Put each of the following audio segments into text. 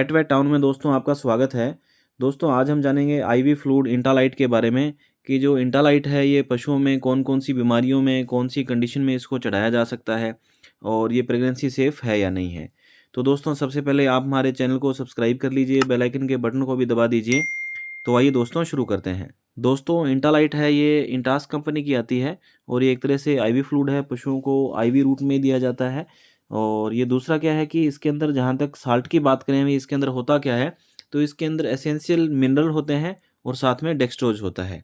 एटवेट town में दोस्तों आपका स्वागत है। दोस्तों आज हम जानेंगे आईवी फ्लूइड इंटालाइट के बारे में कि जो इंटालाइट है ये पशुओं में कौन-कौन सी बीमारियों में, कौन सी कंडीशन में इसको चढ़ाया जा सकता है और ये प्रेगनेंसी सेफ़ है या नहीं है। तो दोस्तों सबसे पहले आप हमारे चैनल को सब्सक्राइब कर लीजिए, बेल आइकन के बटन को भी दबा दीजिए। तो आइए दोस्तों शुरू करते हैं। दोस्तों इंटालाइट है ये इंटास कंपनी की आती है और ये एक तरह से आईवी फ्लूइड है, पशुओं को आईवी रूट में दिया जाता है। और ये दूसरा क्या है कि इसके अंदर जहाँ तक साल्ट की बात करें भी इसके अंदर होता क्या है, तो इसके अंदर एसेंशियल मिनरल होते हैं और साथ में डेक्सट्रोज़ होता है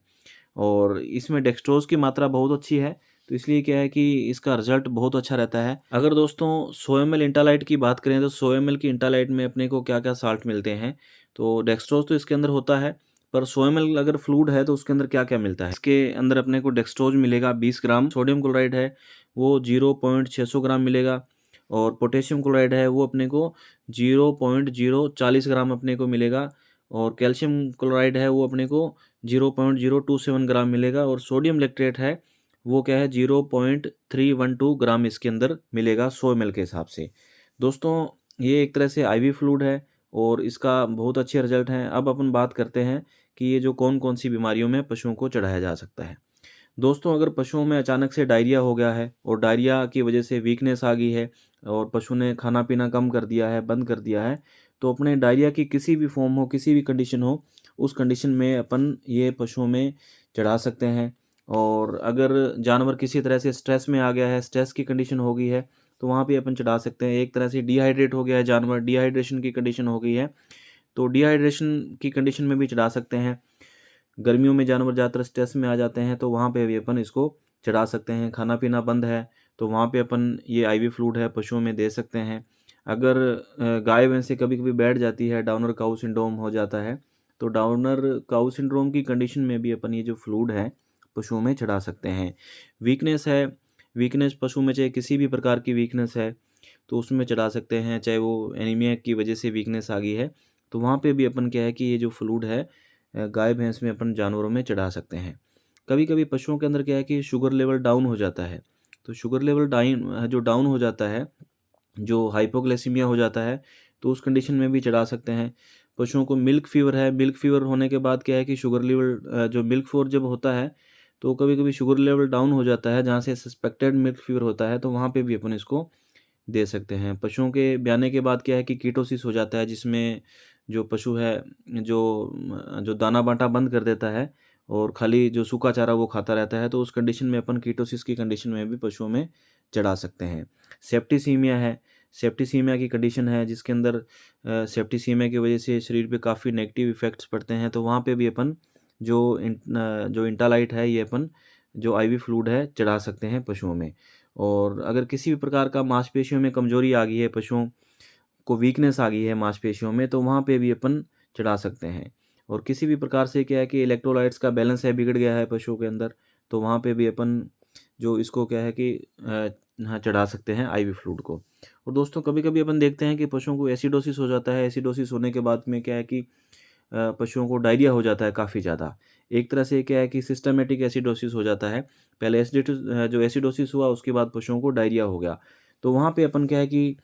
और इसमें डेक्सट्रोज़ की मात्रा बहुत अच्छी है, तो इसलिए क्या है कि इसका रिज़ल्ट बहुत अच्छा रहता है। अगर दोस्तों 100 ml इंटालाइट की बात करें तो 100 ml की इंटालाइट में अपने को क्या-क्या साल्ट मिलते हैं, तो डेक्सट्रोज़ तो इसके अंदर होता है, पर 100 ml अगर फ्लूइड है तो उसके अंदर क्या-क्या मिलता है? इसके अंदर अपने को डेक्सट्रोज़ मिलेगा 20 ग्राम, सोडियम क्लोराइड है वो 0.600 ग्राम मिलेगा और पोटेशियम क्लोराइड है वो अपने को 0.040 ग्राम अपने को मिलेगा और कैल्शियम क्लोराइड है वो अपने को 0.027 ग्राम मिलेगा और सोडियम लैक्ट्रेट है वो क्या है 0.312 ग्राम इसके अंदर मिलेगा 100 ml के हिसाब से। दोस्तों ये एक तरह से आईवी फ्लूइड है और इसका बहुत अच्छे रिजल्ट हैं। अब अपन बात करते हैं कि ये जो कौन-कौन सी बीमारियों में पशुओं को चढ़ाया जा सकता है। दोस्तों अगर पशुओं में अचानक से डायरिया हो गया है और डायरिया की वजह से वीकनेस आ गई है और पशु ने खाना-पीना कम कर दिया है, बंद कर दिया है, तो अपने डायरिया की किसी भी फॉर्म हो, किसी भी कंडीशन हो, उस कंडीशन में अपन ये पशुओं में चढ़ा सकते हैं। और अगर जानवर किसी तरह से स्ट्रेस में आ गया है, स्ट्रेस की कंडीशन हो गई है, तो वहाँ पे अपन चढ़ा सकते हैं। एक तरह से डिहाइड्रेट हो गया है जानवर, डिहाइड्रेशन की कंडीशन हो गई है, तो डिहाइड्रेशन की कंडीशन में भी चढ़ा सकते हैं। गर्मियों में जानवर ज़्यादातर स्ट्रेस में आ जाते हैं तो वहाँ पे भी अपन इसको चढ़ा सकते हैं। खाना-पीना बंद है तो वहाँ पे अपन ये आईवी फ्लूइड है पशुओं में दे सकते हैं। अगर गाय भैंसें कभी-कभी बैठ जाती है, डाउनर काऊ सिंड्रोम हो जाता है, तो डाउनर काऊ सिंड्रोम की कंडीशन में भी अपन ये जो फ्लूइड है पशुओं में चढ़ा सकते हैं। वीकनेस है, वीकनेस पशु में चाहे किसी भी प्रकार की वीकनेस है, तो उसमें चढ़ा सकते हैं। चाहे वो एनीमिया की वजह से वीकनेस आ गई है, तो वहाँ पे भी अपन क्या है कि ये जो फ्लूइड है गाय भैंस में अपन जानवरों में चढ़ा सकते हैं। कभी-कभी पशुओं के अंदर क्या है कि शुगर लेवल डाउन हो जाता है, तो शुगर लेवल जो डाउन हो जाता है, जो हाइपोग्लाइसीमिया हो जाता है, तो उस कंडीशन में भी चढ़ा सकते हैं। पशुओं को मिल्क फ़ीवर है, मिल्क फ़ीवर होने के बाद क्या है कि शुगर लेवल जो मिल्क फ़ीवर जब होता है, तो कभी-कभी शुगर लेवल डाउन हो जाता है, जहाँ से सस्पेक्टेड मिल्क फ़ीवर होता है, तो वहाँ पे भी अपन इसको दे सकते हैं। पशुओं के ब्याने के बाद क्या है कि कीटोसिस हो जाता है जिसमें जो पशु है जो दाना-बाँटा बंद कर देता है और खाली जो सूखा चारा वो खाता रहता है, तो उस कंडीशन में अपन कीटोसिस की कंडीशन में भी पशुओं में चढ़ा सकते हैं। सेप्टिसीमिया है, सेप्टिसीमिया की कंडीशन है जिसके अंदर सेप्टिसीमिया की वजह से शरीर पे काफ़ी नेगेटिव इफ़ेक्ट्स पड़ते हैं, तो वहाँ पे भी अपन जो इंटालाइट है ये अपन जो आईवी फ्लूइड है चढ़ा सकते हैं पशुओं में। और अगर किसी भी प्रकार का मांसपेशियों में कमज़ोरी आ गई है, पशुओं को वीकनेस आ गई है मांसपेशियों में, तो वहाँ पे भी अपन चढ़ा सकते हैं। और किसी भी प्रकार से क्या है कि इलेक्ट्रोलाइट्स का बैलेंस है बिगड़ गया है पशुओं के अंदर, तो वहाँ पे भी अपन जो इसको क्या है कि हाँ, चढ़ा सकते हैं आईवी फ्लूइड को। और दोस्तों कभी-कभी अपन देखते हैं कि पशुओं को एसिडोसिस हो जाता है, एसिडोसिस होने के बाद में क्या है कि पशुओं को डायरिया हो जाता है काफ़ी ज़्यादा। एक तरह से क्या है कि सिस्टमैटिक एसिडोसिस हो जाता है। पहले जो एसिडोसिस हुआ उसके बाद पशुओं को डायरिया हो गया। तो वहाँ पे अपन क्या है कि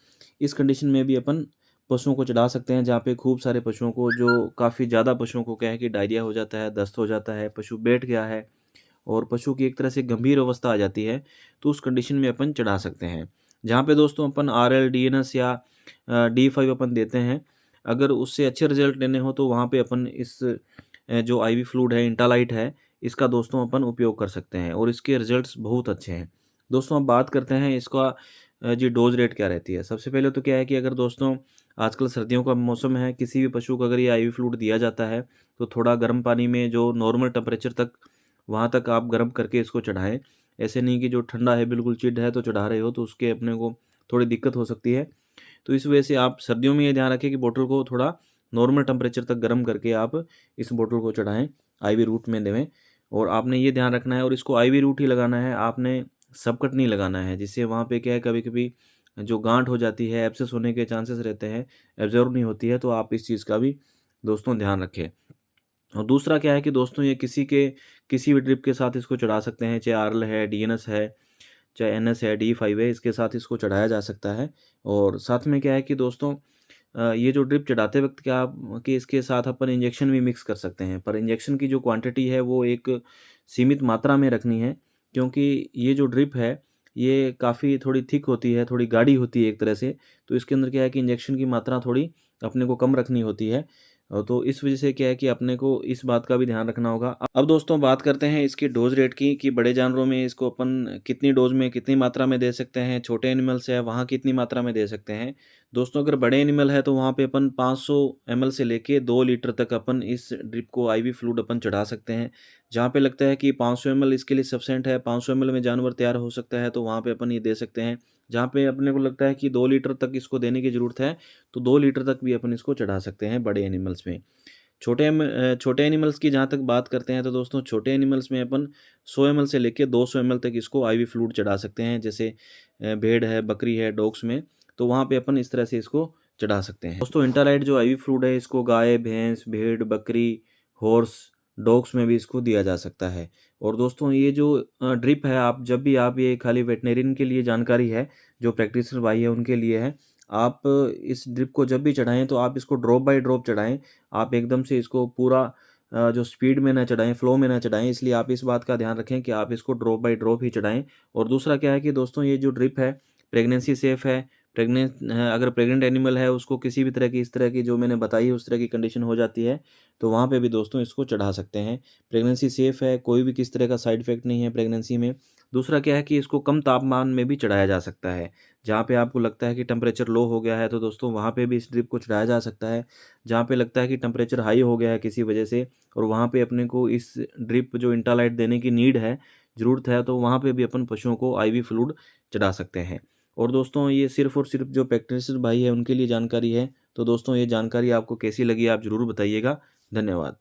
इस कंडीशन में भी अपन पशुओं को चढ़ा सकते हैं जहाँ पे खूब सारे पशुओं को जो काफ़ी ज़्यादा पशुओं को क्या है कि डायरिया हो जाता है, दस्त हो जाता है, पशु बैठ गया है और पशु की एक तरह से गंभीर अवस्था आ जाती है, तो उस कंडीशन में अपन चढ़ा सकते हैं। जहाँ पे दोस्तों अपन आरएल, डीएनएस या D5 अपन देते हैं। अगर उससे अच्छे रिज़ल्ट लेने हो तो वहाँ पे अपन इस जो आईवी फ्लूइड है, इंटालाइट है, इसका दोस्तों अपन उपयोग कर सकते हैं और इसके रिज़ल्ट्स बहुत अच्छे हैं। दोस्तों अब बात करते हैं इसका जी डोज़ रेट क्या रहती है। सबसे पहले तो क्या है कि अगर दोस्तों आजकल सर्दियों का मौसम है, किसी भी पशु को अगर ये आईवी फ्लूइड दिया जाता है, तो थोड़ा गर्म पानी में जो नॉर्मल टेम्परेचर तक वहाँ तक आप गर्म करके इसको चढ़ाएँ। ऐसे नहीं कि जो ठंडा है, बिल्कुल चिल्ड है तो चढ़ा रहे हो, तो उसके अपने को थोड़ी दिक्कत हो सकती है। तो इस वजह से आप सर्दियों में ये ध्यान रखें कि बोतल को थोड़ा नॉर्मल टेम्परेचर तक गर्म करके आप इस बोतल को चढ़ाएँ, आईवी रूट में देवें। और आपने ये ध्यान रखना है और इसको आईवी रूट ही लगाना है, आपने सबकट नहीं लगाना है, जिससे वहाँ पे क्या है कभी-कभी जो गाँठ हो जाती है, एब्सेस होने के चांसेस रहते हैं, एब्ज़ॉर्ब नहीं होती है, तो आप इस चीज़ का भी दोस्तों ध्यान रखें। और दूसरा क्या है कि दोस्तों ये किसी भी ड्रिप के साथ इसको चढ़ा सकते हैं, चाहे आरएल है, डीएनएस है, चाहे एनएस है, D5 है, इसके साथ इसको चढ़ाया जा सकता है। और साथ में क्या है कि दोस्तों ये जो ड्रिप चढ़ाते वक़्त क्या आप कि इसके साथ अपन इंजेक्शन भी मिक्स कर सकते हैं, पर इंजेक्शन की जो क्वांटिटी है वो एक सीमित मात्रा में रखनी है, क्योंकि ये जो ड्रिप है, ये काफ़ी थोड़ी थिक होती है, थोड़ी गाढ़ी होती है एक तरह से, तो इसके अंदर क्या है कि इंजेक्शन की मात्रा थोड़ी अपने को कम रखनी होती है। तो इस वजह से क्या है कि अपने को इस बात का भी ध्यान रखना होगा। अब दोस्तों बात करते हैं इसकी डोज़ रेट की, कि बड़े जानवरों में इसको अपन कितनी डोज़ में, कितनी मात्रा में दे सकते हैं, छोटे एनिमल्स है वहाँ कितनी मात्रा में दे सकते हैं। दोस्तों अगर बड़े एनिमल है तो वहाँ पे अपन 500 एमएल से लेके 2 लीटर तक अपन इस ड्रिप को आईवी फ्लूइड अपन चढ़ा सकते हैं। जहाँ पे लगता है कि 500 एमएल इसके लिए सफिशिएंट है, 500 एमएल में जानवर तैयार हो सकता है, तो वहाँ पे अपन ये दे सकते हैं। जहाँ पे अपने को लगता है कि 2 लीटर तक इसको देने की ज़रूरत है, तो 2 लीटर तक भी अपन इसको चढ़ा सकते हैं बड़े एनिमल्स में। छोटे एनिमल्स की जहाँ तक बात करते हैं, तो दोस्तों छोटे एनिमल्स में अपन 100 एमएल से लेके 200 एमएल तक इसको आईवी फ्लूइड चढ़ा सकते हैं। जैसे भेड़ है, बकरी है, डॉग्स में, तो वहाँ पे अपन इस तरह से इसको चढ़ा सकते हैं। दोस्तों इंटालाइट जो आईवी फ्लूइड है, इसको गाय, भैंस, भेड़, बकरी, हॉर्स, डॉग्स में भी इसको दिया जा सकता है। और दोस्तों ये जो ड्रिप है, आप जब भी आप ये खाली वेटरनरियन के लिए जानकारी है, जो प्रैक्टिशनर भाई है उनके लिए है। आप इस ड्रिप को जब भी चढ़ाएँ तो आप इसको ड्रॉप बाय ड्रॉप चढ़ाएँ। आप एकदम से इसको पूरा जो स्पीड में ना चढ़ाएँ, फ्लो में ना चढ़ाएँ, इसलिए आप इस बात का ध्यान रखें कि आप इसको ड्रॉप बाय ड्रॉप ही चढ़ाएँ। और दूसरा क्या है कि दोस्तों ये जो ड्रिप है, प्रेगनेंसी सेफ़ है। अगर प्रेग्नेंट एनिमल है, उसको किसी भी तरह की, इस तरह की जो मैंने बताई है उस तरह की कंडीशन हो जाती है, तो वहाँ पे भी दोस्तों इसको चढ़ा सकते हैं। प्रेगनेंसी सेफ़ है, कोई भी किसी तरह का साइड इफ़ेक्ट नहीं है प्रेगनेंसी में। दूसरा क्या है कि इसको कम तापमान में भी चढ़ाया जा सकता है। जहाँ पे आपको लगता है कि टेम्परेचर लो हो गया है, तो दोस्तों वहाँ पे भी इस ड्रिप को चढ़ाया जा सकता है। जहाँ पे लगता है कि टेम्परेचर हाई हो गया है किसी वजह से, और वहाँ पे अपने को इस ड्रिप जो इंटालाइट देने की नीड है, ज़रूरत है, तो वहाँ पे भी अपन पशुओं को आईवी फ्लूइड चढ़ा सकते हैं। और दोस्तों ये सिर्फ़ और सिर्फ़ जो प्रैक्टिशनर भाई है उनके लिए जानकारी है। तो दोस्तों ये जानकारी आपको कैसी लगी आप ज़रूर बताइएगा। धन्यवाद।